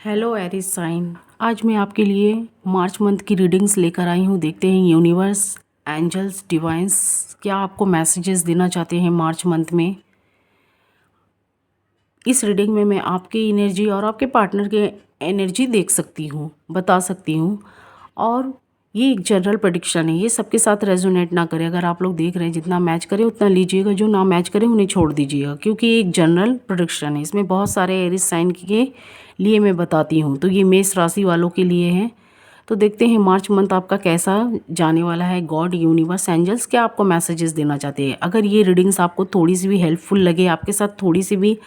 Hello Eris sign. आज मैं आपके लिए मार्च मंथ की रीडिंग्स लेकर आई हूँ। देखते हैं यूनिवर्स, एंजल्स, डिवाइंस क्या आपको मैसेजेस देना चाहते हैं मार्च मंथ में। इस रीडिंग में मैं आपकी एनर्जी और आपके पार्टनर की एनर्जी देख सकती हूँ, बता सकती हूँ। और ये एक जनरल प्रेडिक्शन है, ये सबके साथ रेजोनेट ना करे। अगर आप लोग देख रहे हैं जितना मैच करे उतना लीजिएगा, जो ना मैच करे उन्हें छोड़ दीजिएगा, क्योंकि ये एक जनरल प्रेडिक्शन है। इसमें बहुत सारे एरिस साइन के लिए मैं बताती हूँ। तो ये मेष राशि वालों के लिए है। तो देखते हैं मार्च मंथ आपका कैसा जाने वाला है। गॉड, यूनिवर्स, एंजल्स क्या आपको मैसेजेस देना चाहते हैं। अगर ये रीडिंग्स आपको थोड़ी सी भी हेल्पफुल लगे, आपके साथ थोड़ी सी भी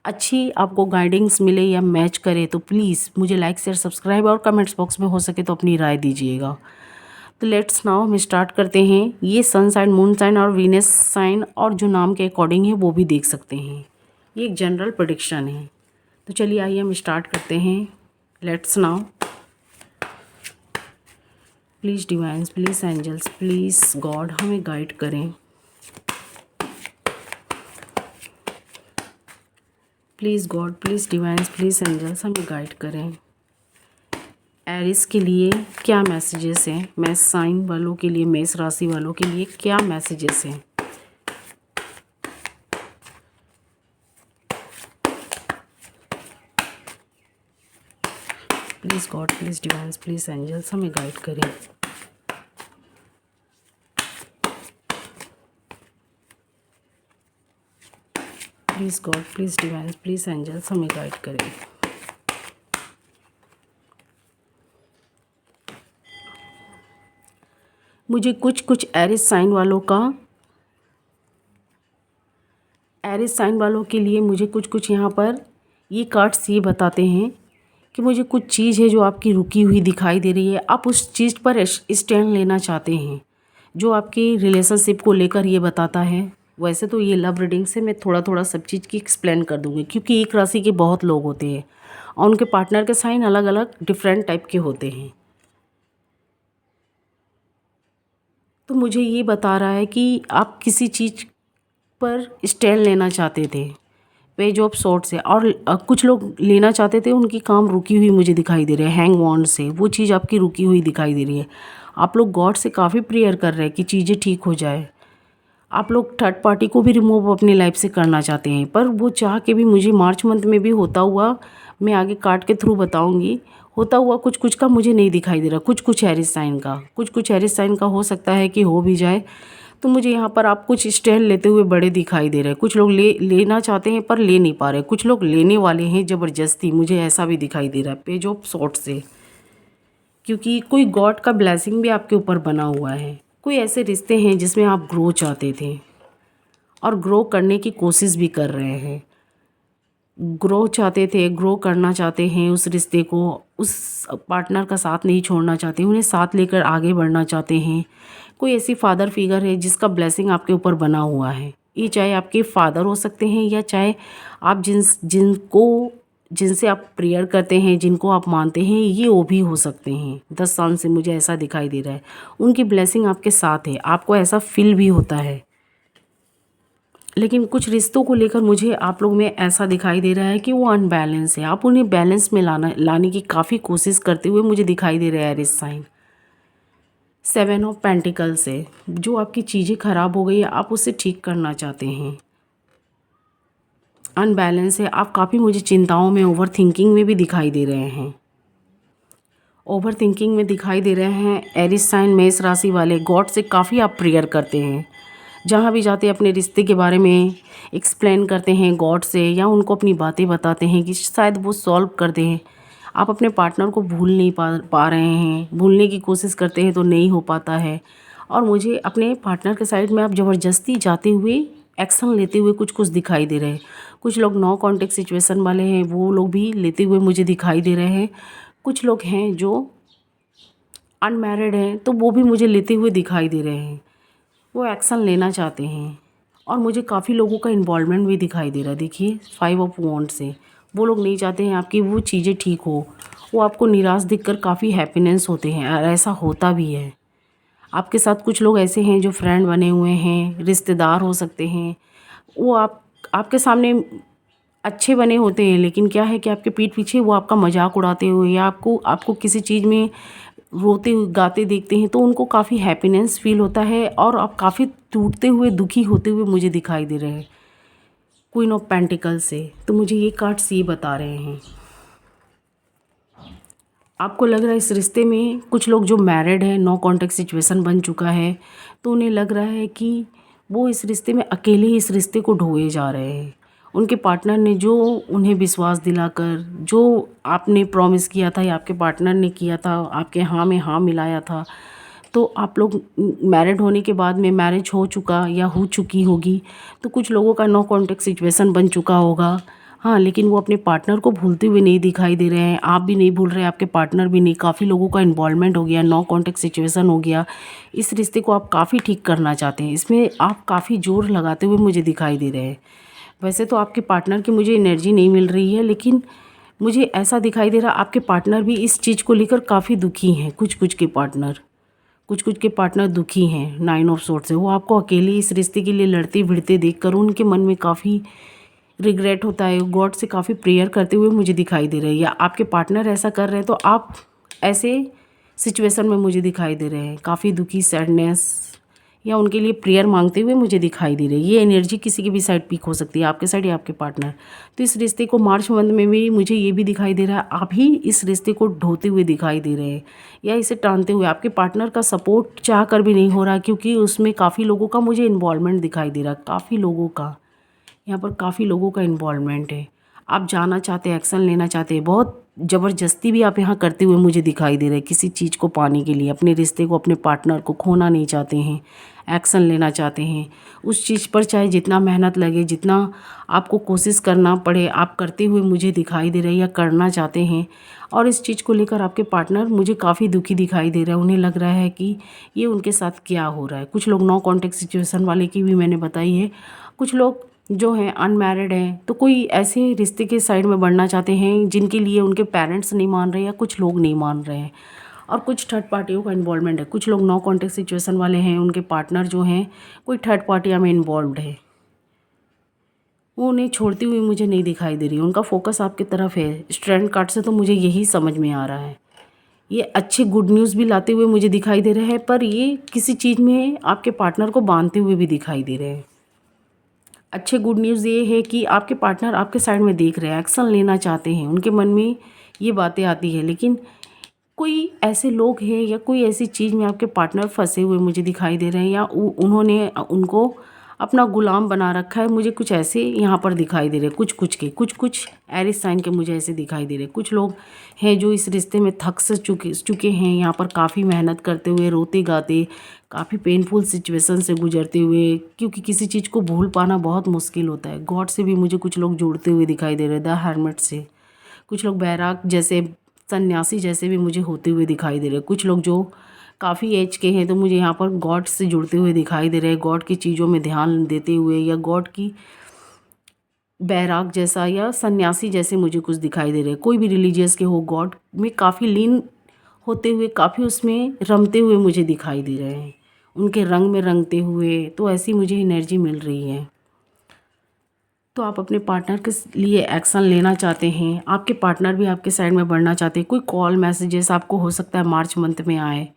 अच्छी आपको गाइडेंस मिले या मैच करे, तो प्लीज़ मुझे लाइक, शेयर, सब्सक्राइब और कमेंट्स बॉक्स में हो सके तो अपनी राय दीजिएगा। तो लेट्स नाउ हम स्टार्ट करते हैं। ये सन साइन, मून साइन और वीनस साइन और जो नाम के अकॉर्डिंग है वो भी देख सकते हैं। ये एक जनरल प्रेडिक्शन है। तो चलिए आइए हम स्टार्ट करते हैं। Let's now please divines, please angels, please God हमें गाइड करें। Please God, please divines, please angels हमें गाइड करें। एरिस के लिए क्या मैसेजेस हैं, मेष साइन वालों के लिए, मेष राशि वालों के लिए क्या मैसेजेस हैं। Please God, please divines, please angels हमें गाइड करें। Please God, please divines, please angels हमें गाइड करें। मुझे कुछ एरिस साइन वालों के लिए मुझे कुछ यहाँ पर ये कार्ड्स ये बताते हैं कि मुझे कुछ चीज़ है जो आपकी रुकी हुई दिखाई दे रही है। आप उस चीज़ पर स्टैंड लेना चाहते हैं, जो आपकी रिलेशनशिप को लेकर ये बताता है। वैसे तो ये लव रीडिंग से मैं थोड़ा थोड़ा सब चीज़ की एक्सप्लेन कर दूँगी, क्योंकि एक राशि के बहुत लोग होते हैं और उनके पार्टनर के साइन अलग अलग डिफरेंट टाइप के होते हैं। तो मुझे ये बता रहा है कि आप किसी चीज़ पर स्टैंड लेना चाहते थे। पेज ऑफ सॉर्ड से, और कुछ लोग लेना चाहते थे, उनकी काम रुकी हुई मुझे दिखाई दे रही है। हैंग वॉन्ड से वो चीज़ आपकी रुकी हुई दिखाई दे रही है। आप लोग गॉड से काफ़ी प्रेयर कर रहे हैं कि चीज़ें ठीक हो जाए। आप लोग थर्ड पार्टी को भी रिमूव अपनी लाइफ से करना चाहते हैं, पर वो चाह के भी मुझे मार्च मंथ में भी होता हुआ, मैं आगे कार्ड के थ्रू बताऊंगी, होता हुआ कुछ का मुझे नहीं दिखाई दे रहा। कुछ एरिस साइन का, कुछ एरिस साइन का हो सकता है कि हो भी जाए। तो मुझे यहाँ पर आप कुछ स्टैंड लेते हुए बड़े दिखाई दे रहे हैं। कुछ लोग लेना चाहते हैं पर ले नहीं पा रहे। कुछ लोग लेने वाले हैं ज़बरदस्ती, मुझे ऐसा भी दिखाई दे रहा है पेज ऑफ सॉर्ड से, क्योंकि कोई गॉड का ब्लेसिंग भी आपके ऊपर बना हुआ है। कोई ऐसे रिश्ते हैं जिसमें आप ग्रो चाहते थे और ग्रो करने की कोशिश भी कर रहे हैं। ग्रो चाहते थे, ग्रो करना चाहते हैं उस रिश्ते को, उस पार्टनर का साथ नहीं छोड़ना चाहते, उन्हें साथ लेकर आगे बढ़ना चाहते हैं। कोई ऐसी फादर फिगर है जिसका ब्लेसिंग आपके ऊपर बना हुआ है। ये चाहे आपके फादर हो सकते हैं, या चाहे आप जिनसे आप प्रेयर करते हैं, जिनको आप मानते हैं, ये वो भी हो सकते हैं। 10 साल से मुझे ऐसा दिखाई दे रहा है। उनकी ब्लेसिंग आपके साथ है, आपको ऐसा फील भी होता है। लेकिन कुछ रिश्तों को लेकर मुझे आप लोग में ऐसा दिखाई दे रहा है कि वो अनबैलेंस है। आप उन्हें बैलेंस में लाने की काफ़ी कोशिश करते हुए मुझे दिखाई दे रहा है एरिस साइन। 7 ऑफ पेंटिकल से जो आपकी चीज़ें ख़राब हो गई है, आप उसे ठीक करना चाहते हैं। अनबैलेंस है, आप काफ़ी मुझे चिंताओं में, ओवर थिंकिंग में भी दिखाई दे रहे हैं। ओवर थिंकिंग में दिखाई दे रहे हैं एरिस साइन, मेष राशि वाले। गॉड से काफ़ी आप प्रेयर करते हैं, जहाँ भी जाते हैं अपने रिश्ते के बारे में एक्सप्लेन करते हैं गॉड से, या उनको अपनी बातें बताते हैं कि शायद वो सॉल्व कर दें। आप अपने पार्टनर को भूल नहीं पा रहे हैं, भूलने की कोशिश करते हैं तो नहीं हो पाता है। और मुझे अपने पार्टनर के साइड में आप ज़बरदस्ती जाते हुए, एक्शन लेते हुए कुछ दिखाई दे रहे हैं। कुछ लोग नो कॉन्टेक्ट सिचुएशन वाले हैं, वो लोग भी लेते हुए मुझे दिखाई दे रहे हैं। कुछ लोग हैं जो अनमैरिड हैं, तो वो भी मुझे लेते हुए दिखाई दे रहे हैं। वो एक्शन लेना चाहते हैं, और मुझे काफ़ी लोगों का इन्वॉल्वमेंट भी दिखाई दे रहा है। देखिए 5 ऑफ वॉन्ड से वो लोग नहीं चाहते हैं आपकी वो चीज़ें ठीक हो। वो आपको निराश दिखकर काफ़ी हैप्पीनेस होते हैं, और ऐसा होता भी है। आपके साथ कुछ लोग ऐसे हैं जो फ्रेंड बने हुए हैं, रिश्तेदार हो सकते हैं। वो आपके सामने अच्छे बने होते हैं, लेकिन क्या है कि आपके पीठ पीछे वो आपका मजाक उड़ाते हुए या आपको आपको किसी चीज़ में रोते हुए गाते देखते हैं तो उनको काफ़ी हैप्पीनेस फील होता है और आप काफ़ी टूटते हुए दुखी होते हुए मुझे दिखाई दे रहे हैं क्वीन ऑफ पेंटिकल से। तो मुझे ये कार्ड्स ये बता रहे हैं आपको लग रहा है इस रिश्ते में कुछ लोग जो मैरिड हैं, नो कॉन्टेक्ट सिचुएशन बन चुका है, तो उन्हें लग रहा है कि वो इस रिश्ते में अकेले ही इस रिश्ते को ढोए जा रहे हैं। उनके पार्टनर ने जो उन्हें विश्वास दिलाकर जो आपने प्रॉमिस किया था या आपके पार्टनर ने किया था, आपके हाँ में हाँ मिलाया था, तो आप लोग मैरिड होने के बाद में मैरिज हो चुका या हो चुकी होगी तो कुछ लोगों का नो कॉन्टेक्ट सिचुएशन बन चुका होगा। हाँ, लेकिन वो अपने पार्टनर को भूलते हुए नहीं दिखाई दे रहे हैं, आप भी नहीं भूल रहे, आपके पार्टनर भी नहीं। काफ़ी लोगों का इन्वॉल्वमेंट हो गया, नो कॉन्टेक्ट सिचुएशन हो गया। इस रिश्ते को आप काफ़ी ठीक करना चाहते हैं, इसमें आप काफ़ी ज़ोर लगाते हुए मुझे दिखाई दे रहे हैं। वैसे तो आपके पार्टनर की मुझे एनर्जी नहीं मिल रही है, लेकिन मुझे ऐसा दिखाई दे रहा आपके पार्टनर भी इस चीज़ को लेकर काफ़ी दुखी हैं। कुछ कुछ के पार्टनर दुखी हैं नाइन ऑफ सोर्ड से। वो आपको अकेले इस रिश्ते के लिए लड़ते भिड़ते देखकर उनके मन में काफ़ी रिग्रेट होता है, गॉड से काफ़ी प्रेयर करते हुए मुझे दिखाई दे रहे हैं, या आपके पार्टनर ऐसा कर रहे हैं तो आप ऐसे सिचुएशन में मुझे दिखाई दे रहे हैं, काफ़ी दुखी, सैडनेस, या उनके लिए प्रेयर मांगते हुए मुझे दिखाई दे रही है। ये एनर्जी किसी की भी साइड पिक हो सकती है, आपके साइड या आपके पार्टनर। तो इस रिश्ते को मार्च मंथ में भी मुझे ये भी दिखाई दे रहा है आप ही इस रिश्ते को ढोते हुए दिखाई दे रहे हैं या इसे टानते हुए। आपके पार्टनर का सपोर्ट चाह कर भी नहीं हो रहा, क्योंकि उसमें काफ़ी लोगों का मुझे इन्वॉल्वमेंट दिखाई दे रहा है, काफ़ी लोगों का, यहाँ पर काफ़ी लोगों का इन्वॉल्वमेंट है। आप जाना चाहते हैं, एक्शन लेना चाहते हैं, बहुत ज़बरदस्ती भी आप यहाँ करते हुए मुझे दिखाई दे रहे हैं किसी चीज़ को पाने के लिए। अपने रिश्ते को, अपने पार्टनर को खोना नहीं चाहते हैं, एक्शन लेना चाहते हैं उस चीज़ पर, चाहे जितना मेहनत लगे, जितना आपको कोशिश करना पड़े, आप करते हुए मुझे दिखाई दे रहे हैं या करना चाहते हैं। और इस चीज़ को लेकर आपके पार्टनर मुझे काफ़ी दुखी दिखाई दे रहा है। उन्हें लग रहा है कि ये उनके साथ क्या हो रहा है। कुछ लोग नो कॉन्टेक्ट सिचुएशन वाले की भी मैंने बताई है। कुछ लोग जो हैं अनमैरिड हैं, तो कोई ऐसे रिश्ते के साइड में बढ़ना चाहते हैं जिनके लिए उनके पेरेंट्स नहीं मान रहे या कुछ लोग नहीं मान रहे हैं, और कुछ थर्ड पार्टियों का इन्वॉल्वमेंट है। कुछ लोग नो कॉन्टेक्ट सिचुएशन वाले हैं, उनके पार्टनर जो हैं कोई थर्ड पार्टियाँ में इन्वॉल्व्ड है, वो उन्हें छोड़ती हुई मुझे नहीं दिखाई दे रही, उनका फोकस आपकी तरफ है। स्ट्रेंथ कार्ड से तो मुझे यही समझ में आ रहा है। ये अच्छे गुड न्यूज़ भी लाते हुए मुझे दिखाई दे रहे हैं, पर ये किसी चीज़ में आपके पार्टनर को बांधते हुए भी दिखाई दे रहे हैं। अच्छे गुड न्यूज़ ये है कि आपके पार्टनर आपके साइड में देख रहे हैं, एक्शन लेना चाहते हैं, उनके मन में ये बातें आती है, लेकिन कोई ऐसे लोग हैं या कोई ऐसी चीज़ में आपके पार्टनर फंसे हुए मुझे दिखाई दे रहे हैं, या उन्होंने उनको अपना गुलाम बना रखा है। मुझे कुछ ऐसे यहाँ पर दिखाई दे रहे हैं, कुछ एरिस साइन के मुझे ऐसे दिखाई दे रहे हैं। कुछ लोग हैं जो इस रिश्ते में थक से चुके हैं, यहाँ पर काफ़ी मेहनत करते हुए, रोते गाते, काफ़ी पेनफुल सिचुएशन से गुजरते हुए, क्योंकि किसी चीज़ को भूल पाना बहुत मुश्किल होता है। गॉड से भी मुझे कुछ लोग जुड़ते हुए दिखाई दे रहे हैं, द हर्मिट से। कुछ लोग बैराग जैसे, सन्यासी जैसे भी मुझे होते हुए दिखाई दे रहे हैं। कुछ लोग जो काफ़ी एज के हैं, तो मुझे यहाँ पर गॉड से जुड़ते हुए दिखाई दे रहे हैं, गॉड की चीज़ों में ध्यान देते हुए, या गॉड की बैराग जैसा या सन्यासी जैसे मुझे कुछ दिखाई दे रहे हैं। कोई भी रिलीजियस के हो, गॉड में काफ़ी लीन होते हुए, काफ़ी उसमें रमते हुए मुझे दिखाई दे रहे हैं, उनके रंग में रंगते हुए। तो ऐसी मुझे एनर्जी मिल रही है। तो आप अपने पार्टनर के लिए एक्शन लेना चाहते हैं, आपके पार्टनर भी आपके साइड में बढ़ना चाहते हैं। कोई कॉल मैसेजेस आपको हो सकता है मार्च मंथ में आए।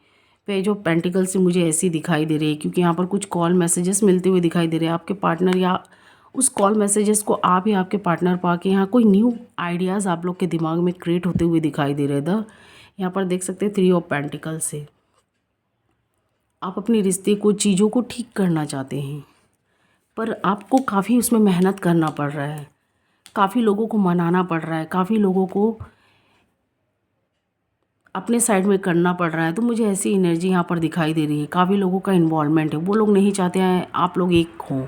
पेज ऑफ पेंटिकल से मुझे ऐसी दिखाई दे रही है, क्योंकि यहाँ पर कुछ कॉल मैसेजेस मिलते हुए दिखाई दे रहे हैं। आपके पार्टनर या उस कॉल मैसेजेस को आप या आपके पार्टनर पा के यहाँ कोई न्यू आइडियाज़ आप लोग के दिमाग में क्रिएट होते हुए दिखाई दे रहे थे। यहाँ पर देख सकते हैं 3 ऑफ पेंटिकल से आप अपने रिश्ते को, चीज़ों को ठीक करना चाहते हैं, पर आपको काफ़ी उसमें मेहनत करना पड़ रहा है, काफ़ी लोगों को मनाना पड़ रहा है, काफ़ी लोगों को अपने साइड में करना पड़ रहा है। तो मुझे ऐसी एनर्जी यहाँ पर दिखाई दे रही है, काफ़ी लोगों का इन्वॉल्वमेंट है, वो लोग नहीं चाहते हैं आप लोग एक हों।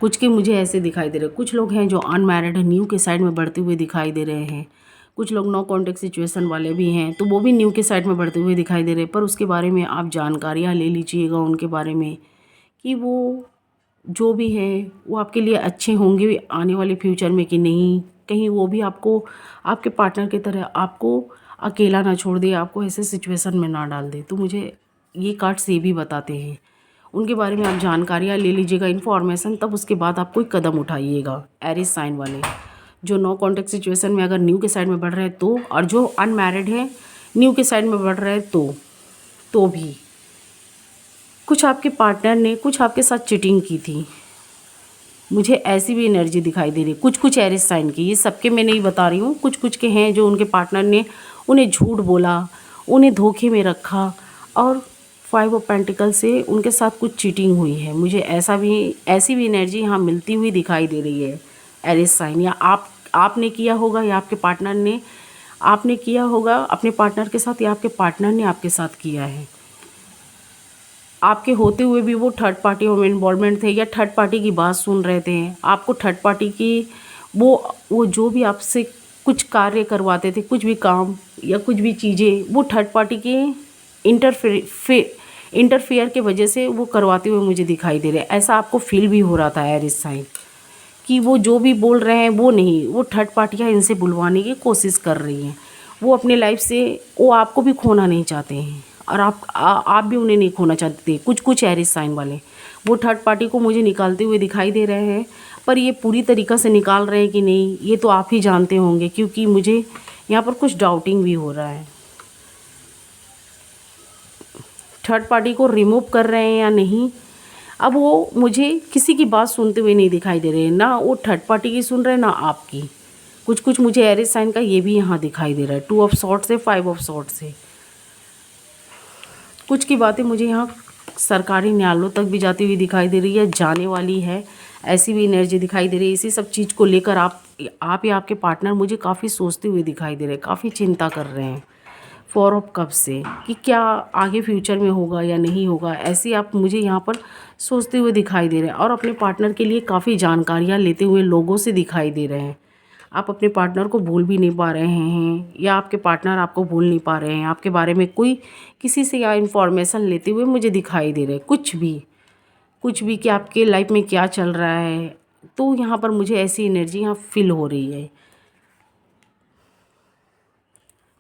कुछ के मुझे ऐसे दिखाई दे रहे हैं। कुछ लोग हैं जो अनमैरिड है, न्यू के साइड में बढ़ते हुए दिखाई दे रहे हैं। कुछ लोग नो कॉन्टेक्ट सिचुएशन वाले भी हैं, तो वो भी न्यू के साइड में बढ़ते हुए दिखाई दे रहे हैं। पर उसके बारे में आप जानकारियाँ ले लीजिएगा उनके बारे में, कि वो जो भी है वो आपके लिए अच्छे होंगे आने वाले फ्यूचर में कि नहीं। कहीं वो भी आपको, आपके पार्टनर की तरह आपको अकेला ना छोड़ दे, आपको ऐसे सिचुएशन में ना डाल दे। तो मुझे ये कार्ड्स ये भी बताते हैं, उनके बारे में आप जानकारियाँ ले लीजिएगा, इन्फॉर्मेशन, तब उसके बाद आप कोई कदम उठाइएगा, एरिस साइन वाले। जो नो कॉन्टैक्ट सिचुएशन में अगर न्यू के साइड में बढ़ रहे हैं तो, और जो अनमैरिड है न्यू के साइड में बढ़ रहे हैं तो भी कुछ आपके पार्टनर ने कुछ आपके साथ चीटिंग की थी। मुझे ऐसी भी एनर्जी दिखाई दे रही है, कुछ कुछ एरिस साइन की, ये सबके मैं नहीं बता रही हूँ, कुछ कुछ के हैं जो उनके पार्टनर ने उन्हें झूठ बोला, उन्हें धोखे में रखा, और 5 ऑफ पेंटिकल से उनके साथ कुछ चीटिंग हुई है। मुझे ऐसी भी एनर्जी यहाँ मिलती हुई दिखाई दे रही है एरिस साइन। या आपने किया होगा या आपके पार्टनर ने, आपने किया होगा अपने पार्टनर के साथ या आपके पार्टनर ने आपके साथ किया है। आपके होते हुए भी वो थर्ड पार्टी में इन्वॉल्वमेंट थे या थर्ड पार्टी की बात सुन रहे थे। आपको थर्ड पार्टी की वो जो भी आपसे कुछ कार्य करवाते थे, कुछ भी काम या कुछ भी चीज़ें, वो थर्ड पार्टी के इंटरफेयर के वजह से वो करवाते हुए मुझे दिखाई दे रहे हैं। ऐसा आपको फील भी हो रहा था एरिस साइन कि वो जो भी बोल रहे हैं वो नहीं, वो थर्ड पार्टियाँ इनसे बुलवाने की कोशिश कर रही हैं। वो अपने लाइफ से वो आपको भी खोना नहीं चाहते हैं और आप भी उन्हें नहीं खोना चाहते। कुछ कुछ एरिस साइन वाले वो थर्ड पार्टी को मुझे निकालते हुए दिखाई दे रहे हैं, पर ये पूरी तरीक़ा से निकाल रहे हैं कि नहीं ये तो आप ही जानते होंगे, क्योंकि मुझे यहाँ पर कुछ डाउटिंग भी हो रहा है। थर्ड पार्टी को रिमूव कर रहे हैं या नहीं, अब वो मुझे किसी की बात सुनते हुए नहीं दिखाई दे रहे हैं, ना वो थर्ड पार्टी की सुन रहे हैं ना आपकी। कुछ कुछ मुझे एरिस साइन का ये भी यहाँ दिखाई दे रहा है, 2 ऑफ सॉर्ड से 5 ऑफ सॉर्ड से। कुछ की बातें मुझे यहाँ सरकारी न्यायालयों तक भी जाती हुई दिखाई दे रही है, जाने वाली है, ऐसी भी एनर्जी दिखाई दे रही है। इसी सब चीज़ को लेकर आप या आपके पार्टनर मुझे काफ़ी सोचते हुए दिखाई दे रहे हैं, काफ़ी चिंता कर रहे हैं 4 ऑफ कप से कि क्या आगे फ्यूचर में होगा या नहीं होगा। ऐसे आप मुझे यहाँ पर सोचते हुए दिखाई दे रहे हैं और अपने पार्टनर के लिए काफ़ी जानकारियाँ लेते हुए लोगों से दिखाई दे रहे हैं। आप अपने पार्टनर को भूल भी नहीं पा रहे हैं या आपके पार्टनर आपको भूल नहीं पा रहे हैं। आपके बारे में कोई किसी से या इन्फॉर्मेशन लेते हुए मुझे दिखाई दे रहे हैं, कुछ भी कि आपके लाइफ में क्या चल रहा है। तो यहाँ पर मुझे ऐसी एनर्जी यहाँ फील हो रही है।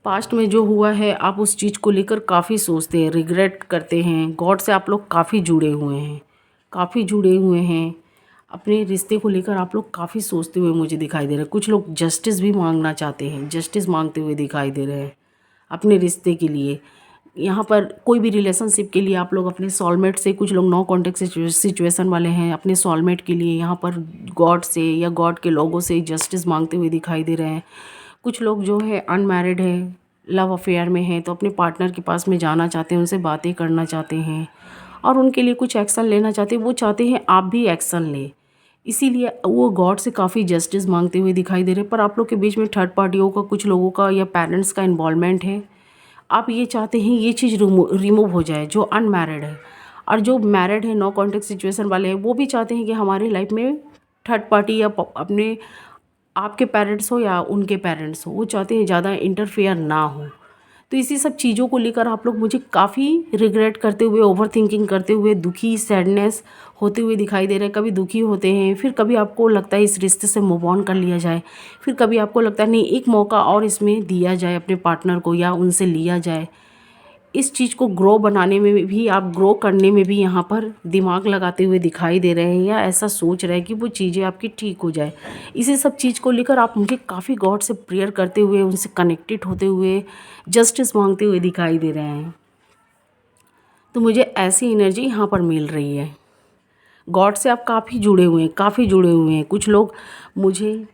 पास्ट में जो हुआ है आप उस चीज़ को लेकर काफ़ी सोचते हैं, रिग्रेट करते हैं। गॉड से आप लोग काफ़ी जुड़े हुए हैं, काफ़ी जुड़े हुए हैं। अपने रिश्ते को लेकर आप लोग काफ़ी सोचते हुए मुझे दिखाई दे रहे हैं। कुछ लोग जस्टिस भी मांगना चाहते हैं, जस्टिस मांगते हुए दिखाई दे रहे हैं अपने रिश्ते के लिए। यहाँ पर कोई भी रिलेशनशिप के लिए आप लोग अपने सोलमेट से, कुछ लोग नो कॉन्टेक्ट सिचुएशन वाले हैं, अपने सोलमेट के लिए यहाँ पर गॉड से या गॉड के लोगों से जस्टिस मांगते हुए दिखाई दे रहे हैं। कुछ लोग जो है अनमैरिड है, लव अफेयर में है, तो अपने पार्टनर के पास में जाना चाहते हैं, उनसे बातें करना चाहते हैं और उनके लिए कुछ एक्शन लेना चाहते हैं। वो चाहते हैं आप भी एक्शन लें, इसीलिए वो गॉड से काफ़ी जस्टिस मांगते हुए दिखाई दे रहे हैं। पर आप लोग के बीच में थर्ड पार्टियों का, कुछ लोगों का या पेरेंट्स का इन्वॉल्वमेंट है। आप ये चाहते हैं ये चीज़ रिमूव हो जाए, जो अनमैरिड है। और जो मैरिड है, नो कॉन्टेक्ट सिचुएशन वाले हैं, वो भी चाहते हैं कि हमारे लाइफ में थर्ड पार्टी या अपने आपके पेरेंट्स हो या उनके पेरेंट्स हो, वो चाहते हैं ज़्यादा इंटरफेयर ना हो। तो इसी सब चीज़ों को लेकर आप लोग मुझे काफ़ी रिग्रेट करते हुए, ओवर थिंकिंग करते हुए, दुखी, सैडनेस होते हुए दिखाई दे रहे हैं। कभी दुखी होते हैं, फिर कभी आपको लगता है इस रिश्ते से मूव ऑन कर लिया जाए, फिर कभी आपको लगता है नहीं एक मौका और इसमें दिया जाए अपने पार्टनर को या उनसे लिया जाए। इस चीज़ को ग्रो बनाने में भी, आप ग्रो करने में भी यहाँ पर दिमाग लगाते हुए दिखाई दे रहे हैं या ऐसा सोच रहे हैं कि वो चीज़ें आपकी ठीक हो जाए। इसी सब चीज़ को लेकर आप मुझे काफ़ी गॉड से प्रेयर करते हुए, उनसे कनेक्टेड होते हुए, जस्टिस मांगते हुए दिखाई दे रहे हैं। तो मुझे ऐसी एनर्जी यहाँ पर मिल रही है। गॉड से आप काफ़ी जुड़े हुए हैं, काफ़ी जुड़े हुए हैं। कुछ लोग मुझे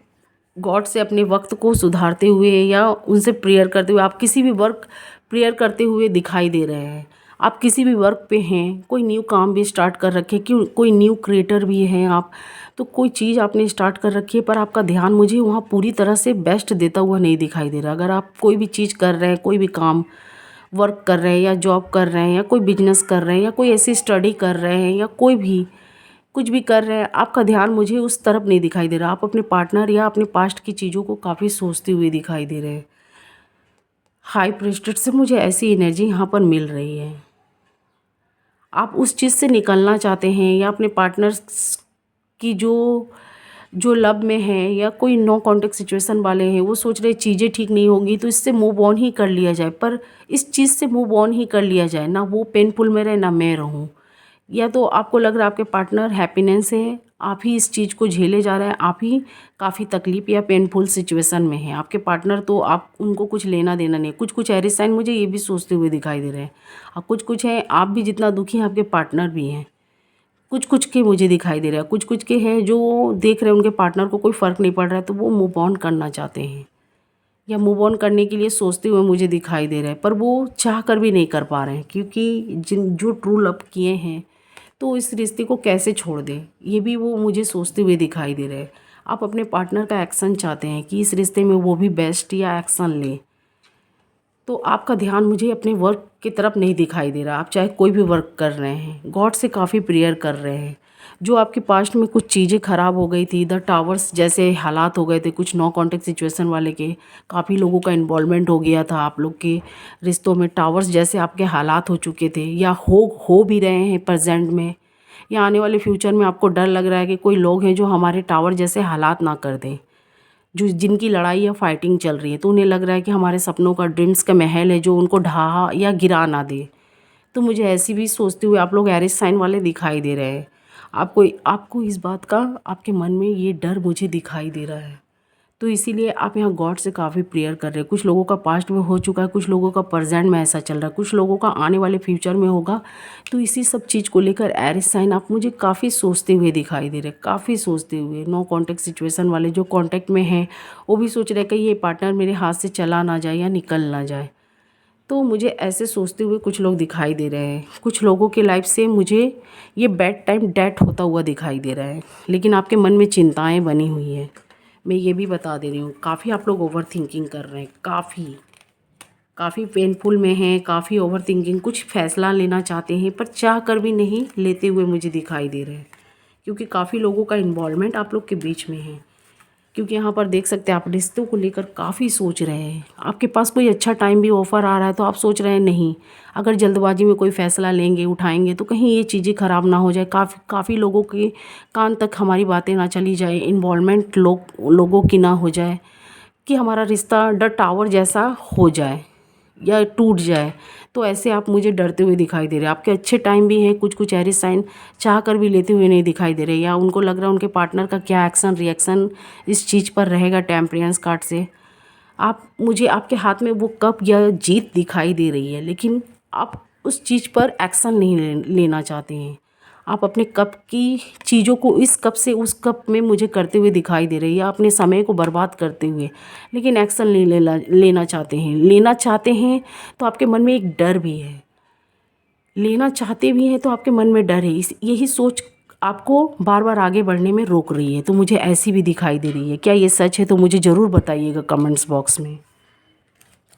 गॉड से अपने वक्त को सुधारते हुए या उनसे प्रेयर करते हुए, आप किसी भी वर्क प्रेयर करते हुए दिखाई दे रहे हैं। आप किसी भी वर्क पे हैं, कोई न्यू काम भी स्टार्ट कर रखे, क्यों कोई न्यू क्रिएटर भी हैं आप, तो कोई चीज़ आपने स्टार्ट कर रखी है, पर आपका ध्यान मुझे वहाँ पूरी तरह से बेस्ट देता हुआ नहीं दिखाई दे रहा। अगर आप कोई भी चीज़ कर रहे हैं, कोई भी काम वर्क कर रहे हैं या जॉब कर रहे हैं या कोई बिजनेस कर रहे हैं या कोई ऐसी स्टडी कर रहे हैं या कोई भी कुछ भी कर रहे हैं, आपका ध्यान मुझे उस तरफ नहीं दिखाई दे रहा। आप अपने पार्टनर या अपने पास्ट की चीज़ों को काफ़ी सोचते हुए दिखाई दे रहे हैं। हाई प्रिस्टेड से मुझे ऐसी एनर्जी यहाँ पर मिल रही है। आप उस चीज़ से निकलना चाहते हैं या अपने पार्टनर की जो लव में है या कोई नो कॉन्टेक्ट सिचुएशन वाले हैं, वो सोच रहे चीज़ें ठीक नहीं होंगी तो इससे मूव ऑन ही कर लिया जाए। पर इस चीज़ से मूव ऑन ही कर लिया जाए, ना वो पेनफुल में रहे ना मैं रहूँ। या तो आपको लग रहा है आपके पार्टनर हैप्पीनेस है, आप ही इस चीज़ को झेले जा रहे हैं, आप ही काफ़ी तकलीफ़ या पेनफुल सिचुएशन में हैं। आपके पार्टनर तो आप उनको कुछ लेना देना नहीं। कुछ कुछ एरिस साइन मुझे ये भी सोचते हुए दिखाई दे रहे हैं, और कुछ कुछ हैं आप भी जितना दुखी हैं आपके पार्टनर भी हैं। कुछ कुछ के मुझे दिखाई दे रहा है, कुछ कुछ के हैं जो देख रहे हैं उनके पार्टनर को कोई फ़र्क नहीं पड़ रहा है तो वो मूव ऑन करना चाहते हैं, या मूव ऑन करने के लिए सोचते हुए मुझे दिखाई दे रहा है, पर वो चाह कर भी नहीं कर पा रहे हैं, क्योंकि जिन जो ट्रू लव किए हैं तो इस रिश्ते को कैसे छोड़ दें, ये भी वो मुझे सोचते हुए दिखाई दे रहे हैं। आप अपने पार्टनर का एक्शन चाहते हैं कि इस रिश्ते में वो भी बेस्ट या एक्शन ले, तो आपका ध्यान मुझे अपने वर्क की तरफ नहीं दिखाई दे रहा। आप चाहे कोई भी वर्क कर रहे हैं, गॉड से काफ़ी प्रेयर कर रहे हैं। जो आपके पास्ट में कुछ चीज़ें ख़राब हो गई थी, द टावर्स जैसे हालात हो गए थे, कुछ नो कॉन्टेक्ट सिचुएशन वाले के काफ़ी लोगों का इन्वॉल्वमेंट हो गया था आप लोग के रिश्तों में। टावर्स जैसे आपके हालात हो चुके थे, या हो भी रहे हैं प्रेजेंट में, या आने वाले फ्यूचर में आपको डर लग रहा है कि कोई लोग हैं जो हमारे टावर जैसे हालात ना कर दें, जो जिनकी लड़ाई या फाइटिंग चल रही है, तो उन्हें लग रहा है कि हमारे सपनों का ड्रीम्स का महल है जो उनको ढहा या गिरा ना दे। तो मुझे ऐसी भी सोचते हुए आप लोग एरिस साइन वाले दिखाई दे रहे हैं। आपको आपको इस बात का आपके मन में ये डर मुझे दिखाई दे रहा है, तो इसीलिए आप यहाँ गॉड से काफ़ी प्रेयर कर रहे हैं। कुछ लोगों का पास्ट में हो चुका है, कुछ लोगों का प्रेजेंट में ऐसा चल रहा है, कुछ लोगों का आने वाले फ्यूचर में होगा। तो इसी सब चीज़ को लेकर एरिस साइन आप मुझे काफ़ी सोचते हुए दिखाई दे रहे हैं, काफ़ी सोचते हुए। नो कॉन्टेक्ट सिचुएशन वाले जो कॉन्टेक्ट में हैं वो भी सोच रहे हैं कि ये पार्टनर मेरे हाथ से चला ना जाए या निकल ना जाए। तो मुझे ऐसे सोचते हुए कुछ लोग दिखाई दे रहे हैं। कुछ लोगों की लाइफ से मुझे ये बैड टाइम डेट होता हुआ दिखाई दे रहा है, लेकिन आपके मन में चिंताएं बनी हुई हैं। मैं ये भी बता दे रही हूँ, काफ़ी आप लोग ओवर थिंकिंग कर रहे हैं, काफ़ी पेनफुल में हैं, काफ़ी ओवर थिंकिंग, कुछ फैसला लेना चाहते हैं पर चाह कर भी नहीं लेते हुए मुझे दिखाई दे रहे हैं, क्योंकि काफ़ी लोगों का इन्वॉल्वमेंट आप लोग के बीच में है। क्योंकि यहाँ पर देख सकते हैं आप रिश्तों को लेकर काफ़ी सोच रहे हैं। आपके पास कोई अच्छा टाइम भी ऑफ़र आ रहा है तो आप सोच रहे हैं नहीं, अगर जल्दबाजी में कोई फ़ैसला लेंगे उठाएंगे तो कहीं ये चीज़ें ख़राब ना हो जाए, काफ़ी लोगों के कान तक हमारी बातें ना चली जाए, इन्वॉल्वमेंट लोगों की ना हो जाए, कि हमारा रिश्ता द टावर जैसा हो जाए या टूट जाए। तो ऐसे आप मुझे डरते हुए दिखाई दे रहे हैं। आपके अच्छे टाइम भी हैं, कुछ कुछ एरिस साइन चाह कर भी लेते हुए नहीं दिखाई दे रहे, या उनको लग रहा है उनके पार्टनर का क्या एक्शन रिएक्शन इस चीज़ पर रहेगा टेम्परेंस कार्ड से। आप मुझे आपके हाथ में वो कप या जीत दिखाई दे रही है, लेकिन आप उस चीज़ पर एक्शन नहीं लेना चाहते हैं। आप अपने कप की चीज़ों को इस कप से उस कप में मुझे करते हुए दिखाई दे रही है, या अपने समय को बर्बाद करते हुए, लेकिन एक्शन नहीं लेना चाहते हैं। लेना चाहते हैं तो आपके मन में एक डर भी है, लेना चाहते भी हैं तो आपके मन में डर है। यही सोच आपको बार बार आगे बढ़ने में रोक रही है, तो मुझे ऐसी भी दिखाई दे रही है। क्या ये सच है? तो मुझे ज़रूर बताइएगा कमेंट्स बॉक्स में।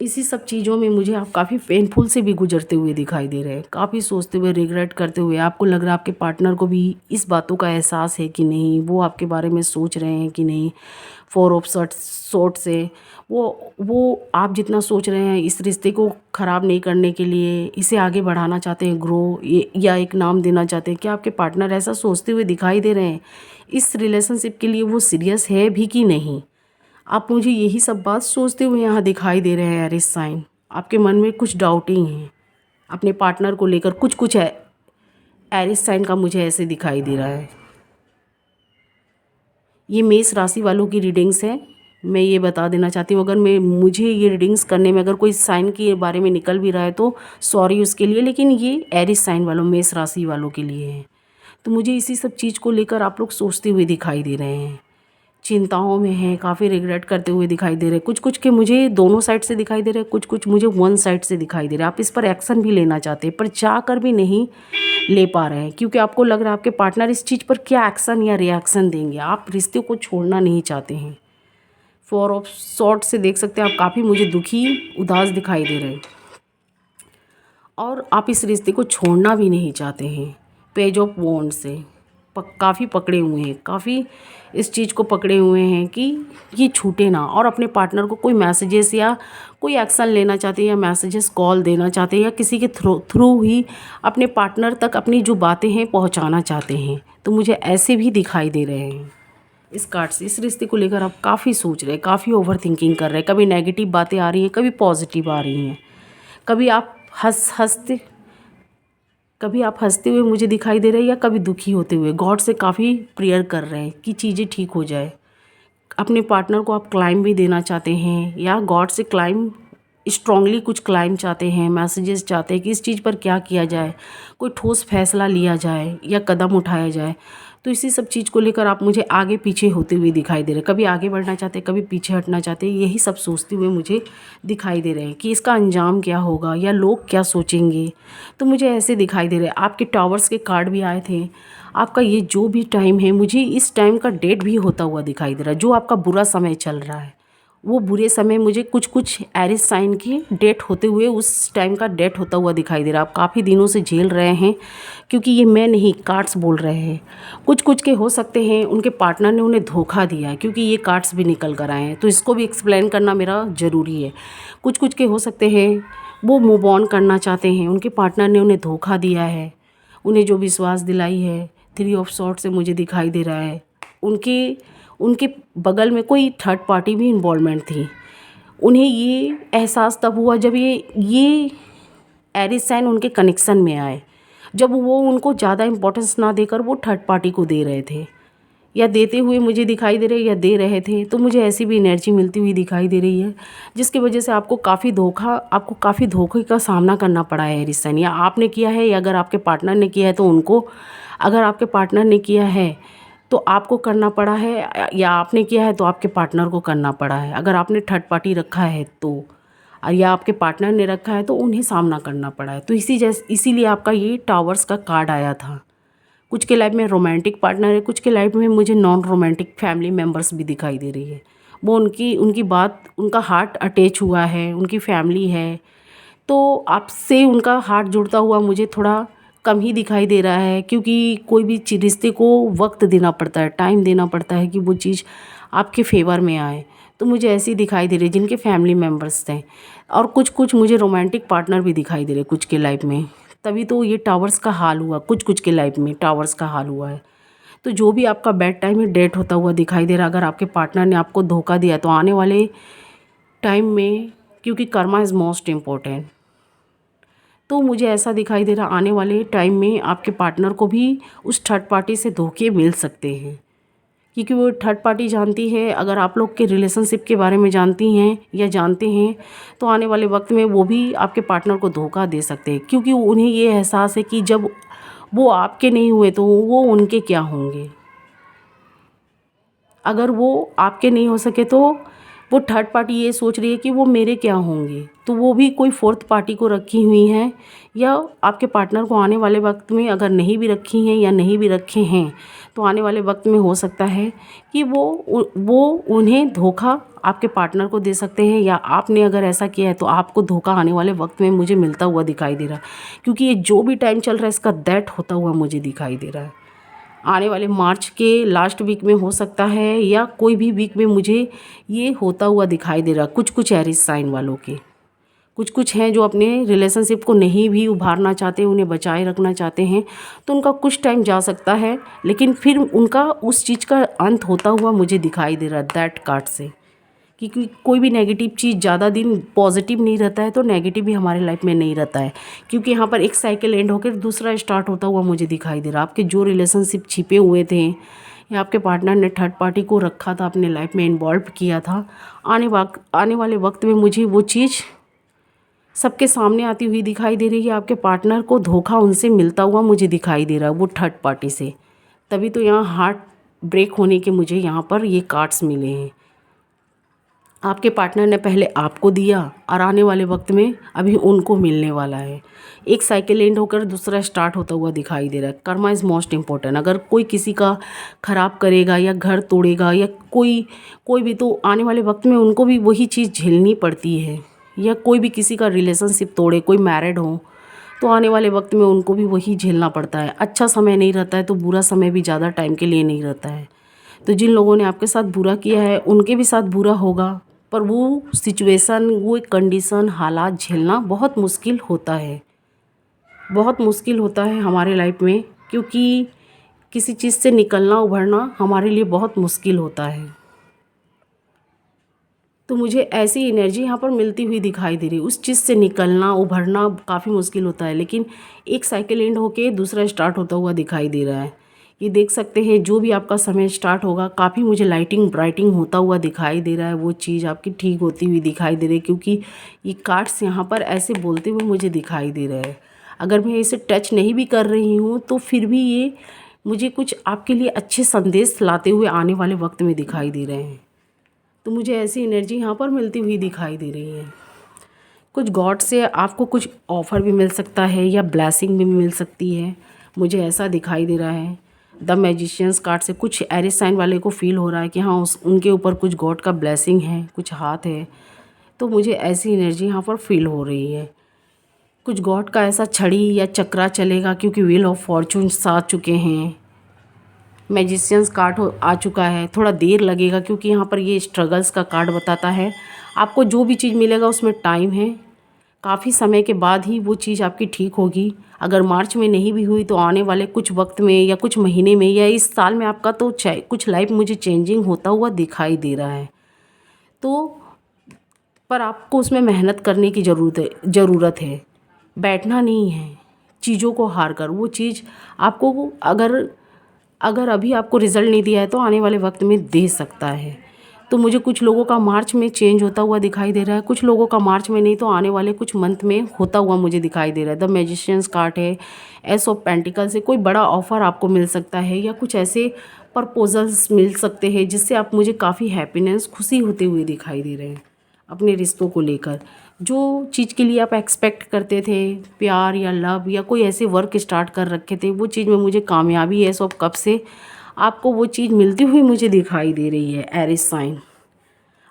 इसी सब चीज़ों में मुझे आप काफ़ी पेनफुल से भी गुजरते हुए दिखाई दे रहे हैं, काफ़ी सोचते हुए, रिग्रेट करते हुए। आपको लग रहा है आपके पार्टनर को भी इस बातों का एहसास है कि नहीं, वो आपके बारे में सोच रहे हैं कि नहीं। फोर ऑफ सॉर्ट से वो आप जितना सोच रहे हैं इस रिश्ते को ख़राब नहीं करने के लिए, इसे आगे बढ़ाना चाहते हैं, ग्रो या एक नाम देना चाहते हैं। क्या आपके पार्टनर ऐसा सोचते हुए दिखाई दे रहे हैं? इस रिलेशनशिप के लिए वो सीरियस है भी कि नहीं? आप मुझे यही सब बात सोचते हुए यहाँ दिखाई दे रहे हैं एरिस साइन। आपके मन में कुछ डाउटिंग है अपने पार्टनर को लेकर, कुछ कुछ है एरिस साइन का मुझे ऐसे दिखाई दे रहा है। ये मेष राशि वालों की रीडिंग्स है। मैं ये बता देना चाहती हूँ, अगर मुझे ये रीडिंग्स करने में अगर कोई साइन के बारे में निकल भी रहा है तो सॉरी उसके लिए, लेकिन ये एरिस साइन वालों, मेष राशि वालों के लिए है। तो मुझे इसी सब चीज़ को लेकर आप लोग सोचते हुए दिखाई दे रहे हैं, चिंताओं में हैं, काफ़ी रिग्रेट करते हुए दिखाई दे रहे हैं। कुछ कुछ के मुझे दोनों साइड से दिखाई दे रहे हैं, कुछ कुछ मुझे वन साइड से दिखाई दे रहे हैं। आप इस पर एक्शन भी लेना चाहते हैं पर चाह कर भी नहीं ले पा रहे हैं, क्योंकि आपको लग रहा है आपके पार्टनर इस चीज़ पर क्या एक्शन या रिएक्शन देंगे। आप रिश्ते को छोड़ना नहीं चाहते हैं। फोर ऑफ सॉर्ट से देख सकते हैं आप काफ़ी मुझे दुखी, उदास दिखाई दे रहे हैं, और आप इस रिश्ते को छोड़ना भी नहीं चाहते हैं। पेज ऑफ वॉन्ड से काफ़ी पकड़े हुए हैं, काफ़ी इस चीज़ को पकड़े हुए हैं कि ये छूटे ना, और अपने पार्टनर को कोई मैसेजेस या कोई एक्शन लेना चाहते हैं, या मैसेजेस कॉल देना चाहते हैं, या किसी के थ्रू ही अपने पार्टनर तक अपनी जो बातें हैं पहुंचाना चाहते हैं। तो मुझे ऐसे भी दिखाई दे रहे हैं इस कार्ड से। इस रिश्ते को लेकर आप काफ़ी सोच रहे हैं, काफ़ी ओवर थिंकिंग कर रहे हैं। कभी नेगेटिव बातें आ रही हैं, कभी पॉजिटिव आ रही हैं, कभी आप हंसते कभी आप हंसते हुए मुझे दिखाई दे रहे हैं या कभी दुखी होते हुए गॉड से काफ़ी प्रेयर कर रहे हैं कि चीज़ें ठीक हो जाए। अपने पार्टनर को आप क्लाइम भी देना चाहते हैं या गॉड से क्लाइम स्ट्रांगली कुछ क्लाइम चाहते हैं, मैसेजेस चाहते हैं कि इस चीज़ पर क्या किया जाए, कोई ठोस फैसला लिया जाए या कदम उठाया जाए। तो इसी सब चीज़ को लेकर आप मुझे आगे पीछे होते हुए दिखाई दे रहे हैं। कभी आगे बढ़ना चाहते हैं, कभी पीछे हटना चाहते हैं, यही सब सोचते हुए मुझे दिखाई दे रहे हैं कि इसका अंजाम क्या होगा या लोग क्या सोचेंगे। तो मुझे ऐसे दिखाई दे रहे हैं। आपके टावर्स के कार्ड भी आए थे। आपका ये जो भी टाइम है, मुझे इस टाइम का डेट भी होता हुआ दिखाई दे रहा है। जो आपका बुरा समय चल रहा है, वो बुरे समय मुझे कुछ कुछ एरिस साइन की डेट होते हुए उस टाइम का डेट होता हुआ दिखाई दे रहा है। आप काफ़ी दिनों से झेल रहे हैं, क्योंकि ये मैं नहीं, कार्ड्स बोल रहे हैं। कुछ कुछ के हो सकते हैं उनके पार्टनर ने उन्हें धोखा दिया है, क्योंकि ये कार्ड्स भी निकल कर आए हैं, तो इसको भी एक्सप्लेन करना मेरा ज़रूरी है। कुछ कुछ के हो सकते हैं वो मूव ऑन करना चाहते हैं, उनके पार्टनर ने उन्हें धोखा दिया है, उन्हें जो विश्वास दिलाई है। 3 ऑफ सॉर्ड से मुझे दिखाई दे रहा है उनके उनके बगल में कोई थर्ड पार्टी भी इन्वॉल्वमेंट थी। उन्हें ये एहसास तब हुआ जब ये एरिस साइन उनके कनेक्शन में आए, जब वो उनको ज़्यादा इम्पोर्टेंस ना देकर वो थर्ड पार्टी को दे रहे थे या देते हुए मुझे दिखाई दे रहे या दे रहे थे। तो मुझे ऐसी भी एनर्जी मिलती हुई दिखाई दे रही है, जिसकी वजह से आपको काफ़ी धोखे का सामना करना पड़ा है एरिस साइन। या आपने किया है या अगर आपके पार्टनर ने किया है तो उनको, अगर आपके पार्टनर ने किया है तो आपको करना पड़ा है, या आपने किया है तो आपके पार्टनर को करना पड़ा है। अगर आपने थर्ड पार्टी रखा है तो, और या आपके पार्टनर ने रखा है तो उन्हें सामना करना पड़ा है। तो इसीलिए आपका ये टावर्स का कार्ड आया था। कुछ के लाइफ में रोमांटिक पार्टनर है, कुछ के लाइफ में मुझे नॉन रोमांटिक फैमिली मेम्बर्स भी दिखाई दे रही है। वो उनकी बात, उनका हार्ट अटैच हुआ है, उनकी फैमिली है, तो आपसे उनका हार्ट जुड़ता हुआ मुझे थोड़ा कम ही दिखाई दे रहा है, क्योंकि कोई भी रिश्ते को वक्त देना पड़ता है, टाइम देना पड़ता है कि वो चीज़ आपके फेवर में आए। तो मुझे ऐसी दिखाई दे रही है जिनके फैमिली मेम्बर्स थे। और कुछ कुछ मुझे रोमांटिक पार्टनर भी दिखाई दे रहे कुछ के लाइफ में। तभी तो ये टावर्स का हाल हुआ, कुछ कुछ के लाइफ में टावर्स का हाल हुआ है। तो जो भी आपका बैड टाइम है डेट होता हुआ दिखाई दे रहा है। अगर आपके पार्टनर ने आपको धोखा दिया तो आने वाले टाइम में, क्योंकि कर्मा इज़ मोस्ट इम्पोर्टेंट, तो मुझे ऐसा दिखाई दे रहा आने वाले टाइम में आपके पार्टनर को भी उस थर्ड पार्टी से धोखे मिल सकते हैं, क्योंकि वो थर्ड पार्टी जानती है, अगर आप लोग के रिलेशनशिप के बारे में जानती हैं या जानते हैं, तो आने वाले वक्त में वो भी आपके पार्टनर को धोखा दे सकते हैं, क्योंकि उन्हें ये एहसास है कि जब वो आपके नहीं हुए तो वो उनके क्या होंगे। अगर वो आपके नहीं हो सके तो वो थर्ड पार्टी ये सोच रही है कि वो मेरे क्या होंगे, तो वो भी कोई फोर्थ पार्टी को रखी हुई हैं, या आपके पार्टनर को आने वाले वक्त में अगर नहीं भी रखी हैं या नहीं भी रखे हैं, तो आने वाले वक्त में हो सकता है कि वो उन्हें धोखा आपके पार्टनर को दे सकते हैं, या आपने अगर ऐसा किया है तो आपको धोखा आने वाले वक्त में मुझे मिलता हुआ दिखाई दे रहा है। क्योंकि ये जो भी टाइम चल रहा है इसका दैट होता हुआ मुझे दिखाई दे रहा है। आने वाले मार्च के लास्ट वीक में हो सकता है, या कोई भी वीक में मुझे ये होता हुआ दिखाई दे रहा। कुछ कुछ एरिस साइन वालों के कुछ कुछ हैं जो अपने रिलेशनशिप को नहीं भी उभारना चाहते, उन्हें बचाए रखना चाहते हैं, तो उनका कुछ टाइम जा सकता है, लेकिन फिर उनका उस चीज़ का अंत होता हुआ मुझे दिखाई दे रहा है दैट कार्ड से। क्योंकि कोई भी नेगेटिव चीज़ ज़्यादा दिन पॉजिटिव नहीं रहता है, तो नेगेटिव भी हमारे लाइफ में नहीं रहता है। क्योंकि यहाँ पर एक साइकिल एंड होकर दूसरा स्टार्ट होता हुआ मुझे दिखाई दे रहा। आपके जो रिलेशनशिप छिपे हुए थे या आपके पार्टनर ने थर्ड पार्टी को रखा था, अपने लाइफ में इन्वॉल्व किया था, आने वाले वक्त में मुझे वो चीज़ सबके सामने आती हुई दिखाई दे रही है। आपके पार्टनर को धोखा उनसे मिलता हुआ मुझे दिखाई दे रहा है, वो थर्ड पार्टी से। तभी तो यहाँ हार्ट ब्रेक होने के मुझे यहाँ पर ये कार्ड्स मिले हैं। आपके पार्टनर ने पहले आपको दिया और आने वाले वक्त में अभी उनको मिलने वाला है। एक साइकिल एंड होकर दूसरा स्टार्ट होता हुआ दिखाई दे रहा है। Karma is most important. अगर कोई किसी का ख़राब करेगा या घर तोड़ेगा या कोई भी, तो आने वाले वक्त में उनको भी वही चीज़ झेलनी पड़ती है। या कोई भी किसी का रिलेशनशिप तोड़े, कोई मैरिड हो, तो आने वाले वक्त में उनको भी वही झेलना पड़ता है। अच्छा समय नहीं रहता है तो बुरा समय भी ज़्यादा टाइम के लिए नहीं रहता है। तो जिन लोगों ने आपके साथ बुरा किया है उनके भी साथ बुरा होगा, पर वो सिचुएशन, वो कंडीशन, हालात झेलना बहुत मुश्किल होता है, बहुत मुश्किल होता है हमारे लाइफ में। क्योंकि किसी चीज़ से निकलना उभरना हमारे लिए बहुत मुश्किल होता है। तो मुझे ऐसी एनर्जी यहाँ पर मिलती हुई दिखाई दे रही है। उस चीज़ से निकलना उभरना काफ़ी मुश्किल होता है, लेकिन एक साइकिल एंड होके दूसरा स्टार्ट होता हुआ दिखाई दे रहा है। ये देख सकते हैं जो भी आपका समय स्टार्ट होगा, काफ़ी मुझे लाइटिंग ब्राइटिंग होता हुआ दिखाई दे रहा है। वो चीज़ आपकी ठीक होती हुई दिखाई दे रही है, क्योंकि ये कार्ड्स यहाँ पर ऐसे बोलते हुए मुझे दिखाई दे रहे हैं। अगर मैं इसे टच नहीं भी कर रही हूँ तो फिर भी ये मुझे कुछ आपके लिए अच्छे संदेश लाते हुए आने वाले वक्त में दिखाई दे रहे हैं। तो मुझे ऐसी एनर्जी यहाँ पर मिलती हुई दिखाई दे रही है। कुछ गॉड से आपको कुछ ऑफ़र भी मिल सकता है या ब्लेसिंग भी मिल सकती है, मुझे ऐसा दिखाई दे रहा है। द मैजिशियंस कार्ड से कुछ एरिस साइन वाले को फील हो रहा है कि हाँ उनके ऊपर कुछ गॉड का ब्लेसिंग है, कुछ हाथ है। तो मुझे ऐसी एनर्जी यहाँ पर फील हो रही है। कुछ गॉड का ऐसा छड़ी या चक्रा चलेगा, क्योंकि व्हील ऑफ फॉर्चून्स आ चुके हैं। मैजिशियंस कार्ड आ चुका है। थोड़ा देर लगेगा, क्योंकि यहाँ पर ये स्ट्रगल्स का कार्ड बताता है। आपको जो भी चीज़ मिलेगा उसमें टाइम है, काफ़ी समय के बाद ही वो चीज़ आपकी ठीक होगी। अगर मार्च में नहीं भी हुई तो आने वाले कुछ वक्त में या कुछ महीने में या इस साल में आपका तो कुछ लाइफ मुझे चेंजिंग होता हुआ दिखाई दे रहा है। तो पर आपको उसमें मेहनत करने की ज़रूरत है, बैठना नहीं है चीज़ों को हार कर। वो चीज़ आपको अगर अभी आपको रिज़ल्ट नहीं दिया है तो आने वाले वक्त में दे सकता है। तो मुझे कुछ लोगों का मार्च में चेंज होता हुआ दिखाई दे रहा है, कुछ लोगों का मार्च में नहीं तो आने वाले कुछ मंथ में होता हुआ मुझे दिखाई दे रहा है। द मैजिशियंस कार्ड है। एस ऑफ पेंटिकल से कोई बड़ा ऑफ़र आपको मिल सकता है, या कुछ ऐसे प्रपोजल्स मिल सकते हैं जिससे आप मुझे काफ़ी हैप्पीनेस खुशी होते हुए दिखाई दे रहे हैं अपने रिश्तों को लेकर। जो चीज़ के लिए आप एक्सपेक्ट करते थे, प्यार या लव या कोई ऐसे वर्क स्टार्ट कर रखे थे, वो चीज़ में मुझे कामयाबी है सब कब से आपको वो चीज़ मिलती हुई मुझे दिखाई दे रही है। एरिस साइन,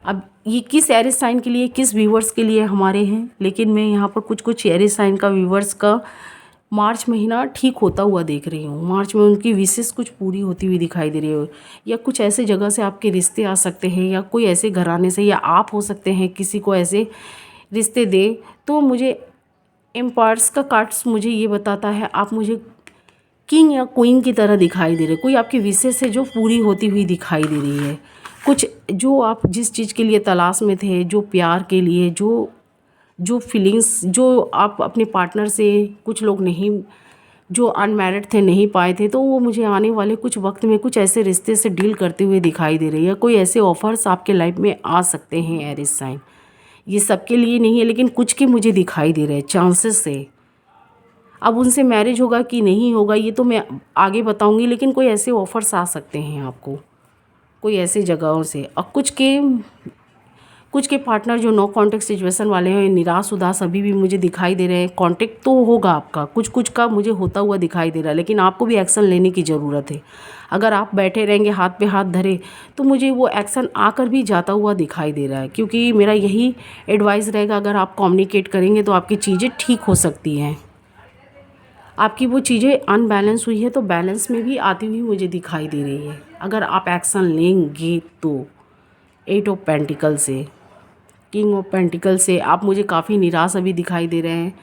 अब ये किस एरिस साइन के लिए, किस व्यूवर्स के लिए हमारे हैं, लेकिन मैं यहाँ पर कुछ एरिस साइन का व्यूवर्स का मार्च महीना ठीक होता हुआ देख रही हूँ। मार्च में उनकी विशेष कुछ पूरी होती हुई दिखाई दे रही हो, या कुछ ऐसे जगह से आपके रिश्ते आ सकते हैं, या कोई ऐसे घराने से, या आप हो सकते हैं किसी को ऐसे रिश्ते दे। तो मुझे एम्पायर्स का कार्ड्स मुझे ये बताता है आप मुझे किंग या क्वीन की तरह दिखाई दे रहे, कोई आपकी विशेष है जो पूरी होती हुई दिखाई दे रही है। कुछ जो आप जिस चीज़ के लिए तलाश में थे, जो प्यार के लिए, जो जो फीलिंग्स जो आप अपने पार्टनर से, कुछ लोग नहीं जो अनमैरिड थे नहीं पाए थे, तो वो मुझे आने वाले कुछ वक्त में कुछ ऐसे रिश्ते से डील करते हुए दिखाई दे रही है। कोई ऐसे ऑफर्स आपके लाइफ में आ सकते हैं एरिस साइन। ये सबके लिए नहीं है, लेकिन कुछ के मुझे दिखाई दे रहे हैं चांसेस से। अब उनसे मैरिज होगा कि नहीं होगा ये तो मैं आगे बताऊंगी, लेकिन कोई ऐसे ऑफर्स आ सकते हैं आपको कोई ऐसी जगहों से। और कुछ के पार्टनर जो नो कांटेक्ट सिचुएशन वाले हैं, निराश उदास अभी भी मुझे दिखाई दे रहे हैं। कांटेक्ट तो होगा आपका, कुछ का मुझे होता हुआ दिखाई दे रहा है, लेकिन आपको भी एक्शन लेने की ज़रूरत है। अगर आप बैठे रहेंगे हाथ पे हाथ धरे तो मुझे वो एक्शन आकर भी जाता हुआ दिखाई दे रहा है, क्योंकि मेरा यही एडवाइस रहेगा, अगर आप कम्युनिकेट करेंगे तो आपकी चीज़ें ठीक हो सकती हैं। आपकी वो चीज़ें अनबैलेंस हुई है तो बैलेंस में भी आती हुई मुझे दिखाई दे रही है अगर आप एक्शन लेंगे तो। 8 ऑफ पेंटिकल से, किंग ऑफ पेंटिकल से आप मुझे काफ़ी निराश अभी दिखाई दे रहे हैं,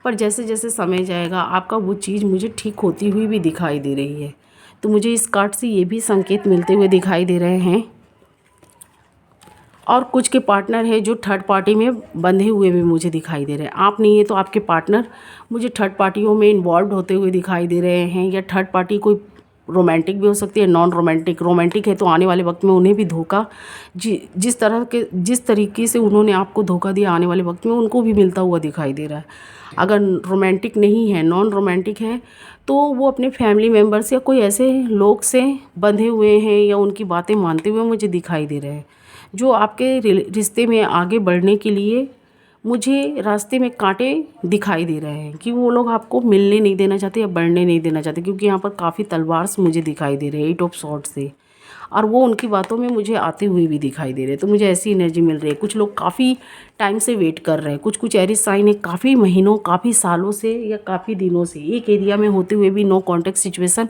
पर जैसे जैसे समय जाएगा आपका वो चीज़ मुझे ठीक होती हुई भी दिखाई दे रही है। तो मुझे इस कार्ड से ये भी संकेत मिलते हुए दिखाई दे रहे हैं। और कुछ के पार्टनर है जो थर्ड पार्टी में बंधे हुए भी मुझे दिखाई दे रहे हैं। आप नहीं है तो आपके पार्टनर मुझे थर्ड पार्टियों में इन्वॉल्व होते हुए दिखाई दे रहे हैं, या थर्ड पार्टी कोई रोमांटिक भी हो सकती है, नॉन रोमांटिक। रोमांटिक है तो आने वाले वक्त में उन्हें भी धोखा जिस तरीके से उन्होंने आपको धोखा दिया आने वाले वक्त में उनको भी मिलता हुआ दिखाई दे रहा है। अगर रोमांटिक नहीं है, नॉन रोमांटिक है, तो वो अपने फैमिली मेम्बर्स या कोई ऐसे लोग से बंधे हुए हैं या उनकी बातें मानते हुए मुझे दिखाई दे रहे हैं, जो आपके रिश्ते में आगे बढ़ने के लिए मुझे रास्ते में कांटे दिखाई दे रहे हैं कि वो लोग आपको मिलने नहीं देना चाहते या बढ़ने नहीं देना चाहते, क्योंकि यहाँ पर काफ़ी तलवार मुझे दिखाई दे रहे हैं 8 ऑफ सॉर्ड से, और वो उनकी बातों में मुझे आते हुए भी दिखाई दे रहे हैं। तो मुझे ऐसी एनर्जी मिल रही है। कुछ लोग काफ़ी टाइम से वेट कर रहे हैं, कुछ एरिस साइन है काफ़ी महीनों काफ़ी सालों से या काफ़ी दिनों से एक एरिया में होते हुए भी नो कॉन्टेक्ट सिचुएशन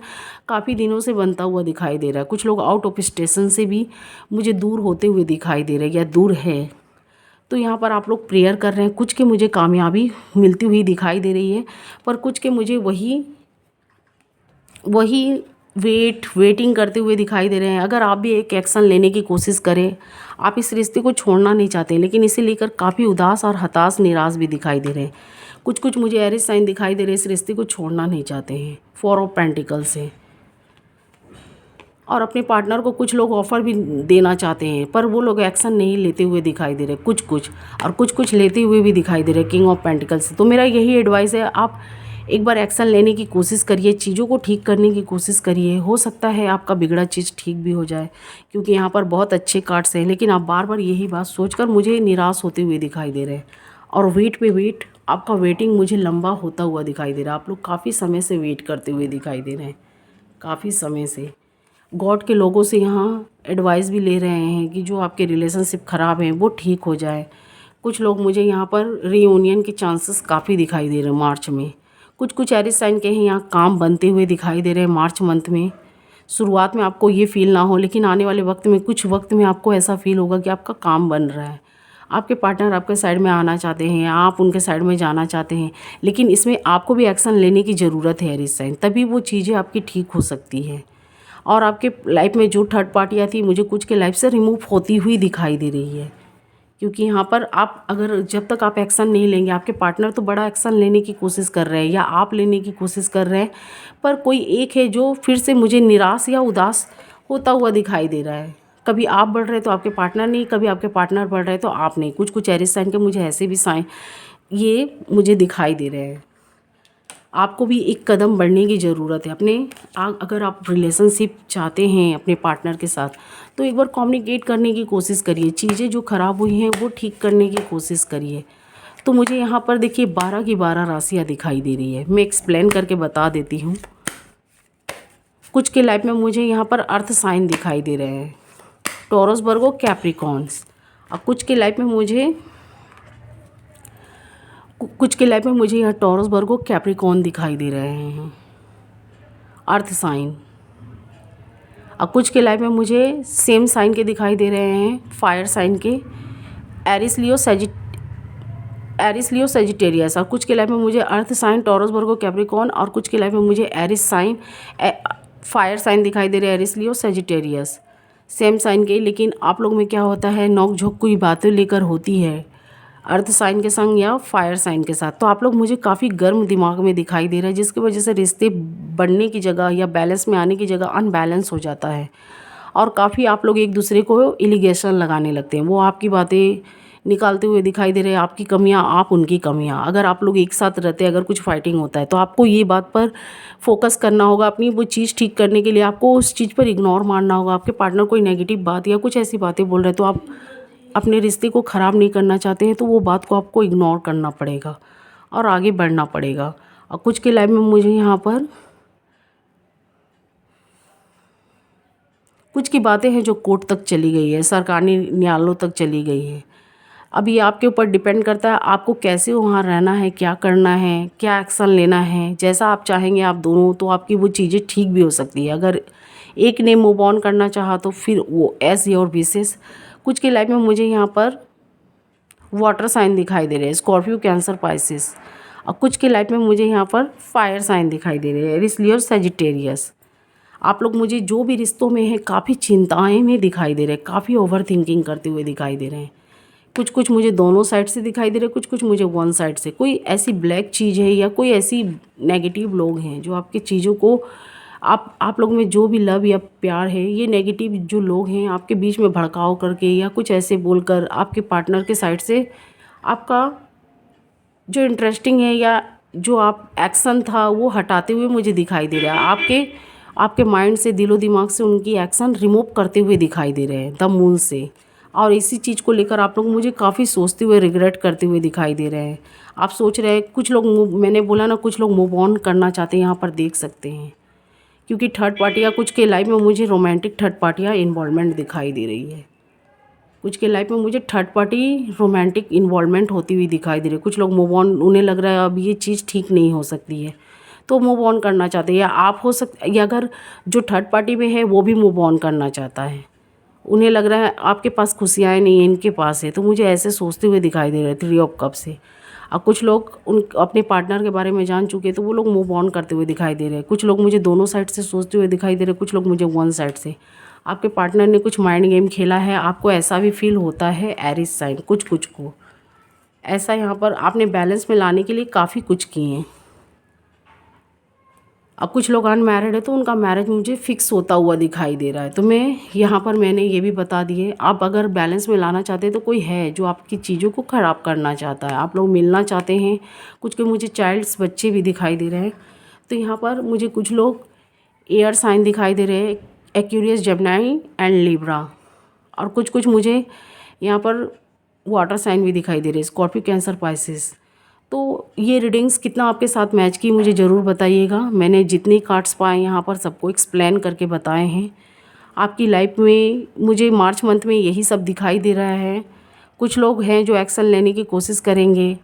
काफ़ी दिनों से बनता हुआ दिखाई दे रहा है। कुछ लोग आउट ऑफ स्टेशन से भी मुझे दूर होते हुए दिखाई दे रहे हैं या दूर है। तो यहाँ पर आप लोग प्रेयर कर रहे हैं। कुछ के मुझे कामयाबी मिलती हुई दिखाई दे रही है, पर कुछ के मुझे वही वेटिंग करते हुए दिखाई दे रहे हैं। अगर आप भी एक एक्शन लेने की कोशिश करें, आप इस रिश्ते को छोड़ना नहीं चाहते, लेकिन इसे लेकर काफ़ी उदास और हताश निराश भी दिखाई दे रहे हैं। कुछ कुछ मुझे एरिस साइन दिखाई दे रहे हैं, इस रिश्ते को छोड़ना नहीं चाहते हैं, 4 ऑफ पेंटिकल से। और अपने पार्टनर को कुछ लोग ऑफ़र भी देना चाहते हैं, पर वो लोग एक्शन नहीं लेते हुए दिखाई दे रहे कुछ कुछ, और कुछ कुछ लेते हुए भी दिखाई दे रहे किंग ऑफ पेंटिकल्स से। तो मेरा यही एडवाइस है, आप एक बार एक्शन लेने की कोशिश करिए, चीज़ों को ठीक करने की कोशिश करिए। हो सकता है आपका बिगड़ा चीज़ ठीक भी हो जाए, क्योंकि यहाँ पर बहुत अच्छे कार्ड्स हैं, लेकिन आप बार बार यही बात सोचकर मुझे निराश होते हुए दिखाई दे रहे हैं। और वेट पे वेट, आपका वेटिंग मुझे लंबा होता हुआ दिखाई दे रहा है। आप लोग काफ़ी समय से वेट करते हुए दिखाई दे रहे हैं, काफ़ी समय से। गॉड के लोगों से यहाँ एडवाइस भी ले रहे हैं कि जो आपके रिलेशनशिप ख़राब हैं वो ठीक हो जाए। कुछ लोग मुझे यहाँ पर रीयूनियन के चांसेस काफ़ी दिखाई दे रहे हैं मार्च में। कुछ कुछ एरिस साइन के हैं यहाँ काम बनते हुए दिखाई दे रहे हैं मार्च मंथ में। शुरुआत में आपको ये फील ना हो, लेकिन आने वाले वक्त में कुछ वक्त में आपको ऐसा फील होगा कि आपका काम बन रहा है। आपके पार्टनर आपके साइड में आना चाहते हैं, आप उनके साइड में जाना चाहते हैं, लेकिन इसमें आपको भी एक्शन लेने की ज़रूरत है एरिस साइन, तभी वो चीज़ें आपकी ठीक हो सकती है। और आपके लाइफ में जो थर्ड पार्टियाँ थी, मुझे कुछ के लाइफ से रिमूव होती हुई दिखाई दे रही है। क्योंकि यहाँ पर आप अगर जब तक आप एक्शन नहीं लेंगे, आपके पार्टनर तो बड़ा एक्शन लेने की कोशिश कर रहे हैं या आप लेने की कोशिश कर रहे हैं, पर कोई एक है जो फिर से मुझे निराश या उदास होता हुआ दिखाई दे रहा है। कभी आप बढ़ रहे तो आपके पार्टनर नहीं, कभी आपके पार्टनर बढ़ रहे तो आप नहीं। कुछ कुछ एरिस साइन के मुझे ऐसे भी साइन ये मुझे दिखाई दे रहे हैं। आपको भी एक कदम बढ़ने की ज़रूरत है अपने। अगर आप रिलेशनशिप चाहते हैं अपने पार्टनर के साथ, तो एक बार कम्युनिकेट करने की कोशिश करिए, चीज़ें जो ख़राब हुई हैं वो ठीक करने की कोशिश करिए। तो मुझे यहाँ पर देखिए 12 की 12 राशियाँ दिखाई दे रही है। मैं एक्सप्लेन करके बता देती हूँ। कुछ के लाइफ में मुझे यहाँ पर अर्थ साइन दिखाई दे रहे हैं, टॉरस, वर्गो, कैप्रिकॉन्स। और कुछ के लाइफ में मुझे यहाँ टॉरस, वर्गो, कैप्रिकॉन दिखाई दे रहे हैं, अर्थ साइन। और कुछ के लाइफ में मुझे सेम साइन के दिखाई दे रहे हैं, फायर साइन के, एरिस, लियो, सेजिटेरियस। और कुछ के लाइफ में मुझे अर्थ साइन, टॉरस, वर्गो, कैप्रिकॉन। और कुछ के लाइफ में मुझे एरिस साइन, फायर साइन दिखाई दे रहे हैं, एरिस, लियो, सेजिटेरियस, सेम साइन के। लेकिन आप लोग में क्या होता है, नोक झोंक कोई बातें लेकर होती है अर्थ साइन के संग या फायर साइन के साथ। तो आप लोग मुझे काफ़ी गर्म दिमाग में दिखाई दे रहे हैं, जिसकी वजह से रिश्ते बढ़ने की जगह या बैलेंस में आने की जगह अनबैलेंस हो जाता है। और काफ़ी आप लोग एक दूसरे को एलिगेशन लगाने लगते हैं। वो आपकी बातें निकालते हुए दिखाई दे रहे हैं, आपकी कमियां, आप उनकी कमियां। अगर आप लोग एक साथ रहते हैं, अगर कुछ फाइटिंग होता है, तो आपको ये बात पर फोकस करना होगा। अपनी वो चीज़ ठीक करने के लिए आपको उस चीज़ पर इग्नोर मारना होगा। आपके पार्टनर कोई नेगेटिव बात या कुछ ऐसी बातें बोल रहे हैं, तो आप अपने रिश्ते को ख़राब नहीं करना चाहते हैं, तो वो बात को आपको इग्नोर करना पड़ेगा और आगे बढ़ना पड़ेगा। और कुछ के लाइफ में मुझे यहाँ पर कुछ की बातें हैं जो कोर्ट तक चली गई है, सरकारी न्यायालयों तक चली गई है। अब ये आपके ऊपर डिपेंड करता है आपको कैसे वहाँ रहना है, क्या करना है, क्या एक्शन लेना है। जैसा आप चाहेंगे आप दोनों, तो आपकी वो चीज़ें ठीक भी हो सकती है। अगर एक ने मूव ऑन करना चाहा तो फिर वो एज योर विशेस। कुछ की लाइफ में मुझे यहाँ पर वाटर साइन दिखाई दे रहे हैं, स्कॉर्पियो, कैंसर, पाइसिस। और कुछ की लाइफ में मुझे यहाँ पर फायर साइन दिखाई दे रहे हैं, एरिस, लियो, सेजिटेरियस। आप लोग मुझे जो भी रिश्तों में हैं काफ़ी चिंताएं में दिखाई दे रहे हैं, काफ़ी ओवर थिंकिंग करते हुए दिखाई दे रहे हैं। कुछ कुछ मुझे दोनों साइड से दिखाई दे रहे हैं, कुछ कुछ मुझे वन साइड से। कोई ऐसी ब्लैक चीज़ है या कोई ऐसी नेगेटिव लोग हैं जो आपकी चीज़ों को आप लोग में जो भी लव या प्यार है, ये नेगेटिव जो लोग हैं आपके बीच में भड़काव करके या कुछ ऐसे बोलकर आपके पार्टनर के साइड से आपका जो इंटरेस्टिंग है या जो आप एक्शन था वो हटाते हुए मुझे दिखाई दे रहा है। आपके माइंड से, दिलो दिमाग से उनकी एक्शन रिमूव करते हुए दिखाई दे रहे हैं द मून से। और इसी चीज़ को लेकर आप लोग मुझे काफ़ी सोचते हुए, रिग्रेट करते हुए दिखाई दे रहे हैं। आप सोच रहे हैं, कुछ लोग, मैंने बोला ना, कुछ लोग मूव ऑन करना चाहते हैं, यहाँ पर देख सकते हैं। क्योंकि थर्ड पार्टियाँ, कुछ के लाइफ में मुझे रोमांटिक थर्ड पार्टियाँ इन्वॉल्वमेंट दिखाई दे रही है। कुछ के लाइफ में मुझे थर्ड पार्टी रोमांटिक इन्वॉल्वमेंट होती हुई दिखाई दे रही है। कुछ लोग मूव ऑन, उन्हें लग रहा है अब ये चीज़ ठीक नहीं हो सकती है, तो मूव ऑन करना चाहते हैं। या आप हो सकते, या अगर जो थर्ड पार्टी में है वो भी मूव ऑन करना चाहता है, उन्हें लग रहा है आपके पास खुशियाँ नहीं है, इनके पास है। तो मुझे ऐसे सोचते हुए दिखाई दे रहे थे, 3 ऑफ कप से। और कुछ लोग उन अपने पार्टनर के बारे में जान चुके तो वो लोग मूव ऑन करते हुए दिखाई दे रहे हैं। कुछ लोग मुझे दोनों साइड से सोचते हुए दिखाई दे रहे हैं, कुछ लोग मुझे वन साइड से। आपके पार्टनर ने कुछ माइंड गेम खेला है, आपको ऐसा भी फील होता है एरीज साइन कुछ कुछ को ऐसा। यहाँ पर आपने बैलेंस में लाने के लिए काफ़ी कुछ किए हैं। अब कुछ लोग अनमैरिड है तो उनका मैरिज मुझे फिक्स होता हुआ दिखाई दे रहा है। तो मैं यहाँ पर मैंने ये भी बता दिए, आप अगर बैलेंस में लाना चाहते हैं तो कोई है जो आपकी चीज़ों को ख़राब करना चाहता है, आप लोग मिलना चाहते हैं। कुछ के मुझे चाइल्ड्स बच्चे भी दिखाई दे रहे हैं। तो यहाँ पर मुझे कुछ लोग एयर साइन दिखाई दे रहे हैं, एक्वेरियस, जेमिनी एंड लिब्रा। और कुछ कुछ मुझे यहाँ पर वाटर साइन भी दिखाई दे रहे हैं, स्कॉर्पियो, कैंसर, पाइसेस। तो ये रीडिंग्स कितना आपके साथ मैच की मुझे ज़रूर बताइएगा। मैंने जितने कार्ड्स पाए यहाँ पर सबको एक्सप्लेन करके बताए हैं। आपकी लाइफ में मुझे मार्च मंथ में यही सब दिखाई दे रहा है। कुछ लोग हैं जो एक्शन लेने की कोशिश करेंगे।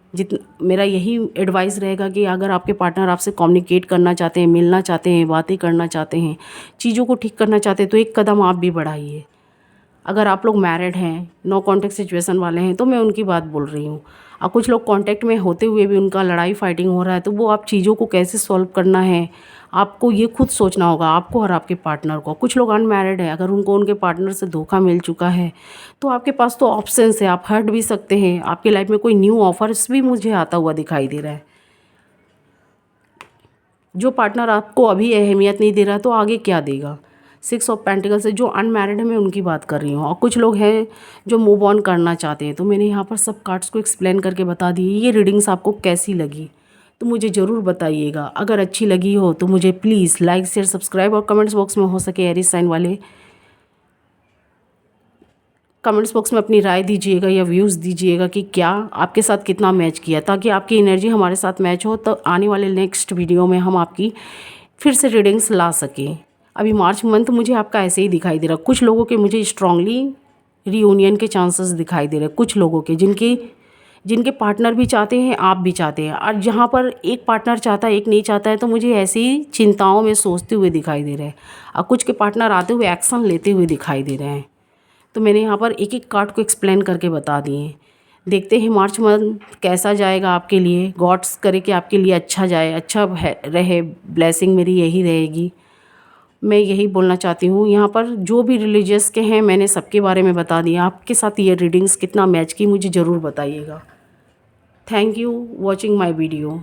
मेरा यही एडवाइस रहेगा कि अगर आपके पार्टनर आपसे कम्युनिकेट करना चाहते हैं, मिलना चाहते हैं, बातें करना चाहते हैं, चीज़ों को ठीक करना चाहते हैं तो एक कदम आप भी बढ़ाइए। अगर आप लोग मैरिड हैं, नो कॉन्टैक्ट सिचुएशन वाले हैं तो मैं उनकी बात बोल रही हूँ। और कुछ लोग कांटेक्ट में होते हुए भी उनका लड़ाई फाइटिंग हो रहा है तो वो आप चीज़ों को कैसे सॉल्व करना है आपको ये खुद सोचना होगा, आपको और आपके पार्टनर को। कुछ लोग अनमैरिड है, अगर उनको उनके पार्टनर से धोखा मिल चुका है तो आपके पास तो ऑप्शंस है, आप हट भी सकते हैं। आपकी लाइफ में कोई न्यू ऑफर्स भी मुझे आता हुआ दिखाई दे रहा है। जो पार्टनर आपको अभी अहमियत नहीं दे रहा तो आगे क्या देगा। 6 ऑफ पेंटिकल से जो अनमैरिड है मैं उनकी बात कर रही हूँ। और कुछ लोग हैं जो मूव ऑन करना चाहते हैं। तो मैंने यहाँ पर सब कार्ड्स को एक्सप्लेन करके बता दी। ये रीडिंग्स आपको कैसी लगी तो मुझे ज़रूर बताइएगा। अगर अच्छी लगी हो तो मुझे प्लीज़ लाइक, शेयर, सब्सक्राइब और कमेंट्स बॉक्स में हो सके एरीज साइन वाले कमेंट्स बॉक्स में अपनी राय दीजिएगा या व्यूज़ दीजिएगा कि क्या आपके साथ कितना मैच किया, ताकि आपकी एनर्जी हमारे साथ मैच हो तो आने वाले नेक्स्ट वीडियो में हम आपकी फिर से रीडिंग्स ला सकें। अभी मार्च मंथ मुझे आपका ऐसे ही दिखाई दे रहा है। कुछ लोगों के मुझे स्ट्रांगली रीयूनियन के चांसेस दिखाई दे रहे हैं, कुछ लोगों के जिनके पार्टनर भी चाहते हैं, आप भी चाहते हैं। और जहाँ पर एक पार्टनर चाहता है एक नहीं चाहता है तो मुझे ऐसी ही चिंताओं में सोचते हुए दिखाई दे रहे हैं। और कुछ के पार्टनर आते हुए एक्शन लेते हुए दिखाई दे रहे हैं। तो मैंने यहाँ पर एक एक कार्ड को एक्सप्लेन करके बता दिए। देखते हैं मार्च मंथ कैसा जाएगा आपके लिए। गॉड्स करे कि आपके लिए अच्छा जाए, अच्छा रहे। ब्लेसिंग मेरी यही रहेगी, मैं यही बोलना चाहती हूँ। यहाँ पर जो भी रिलीजियस के हैं मैंने सबके बारे में बता दिया। आपके साथ ये रीडिंग्स कितना मैच की मुझे ज़रूर बताइएगा। Thank you watching my video.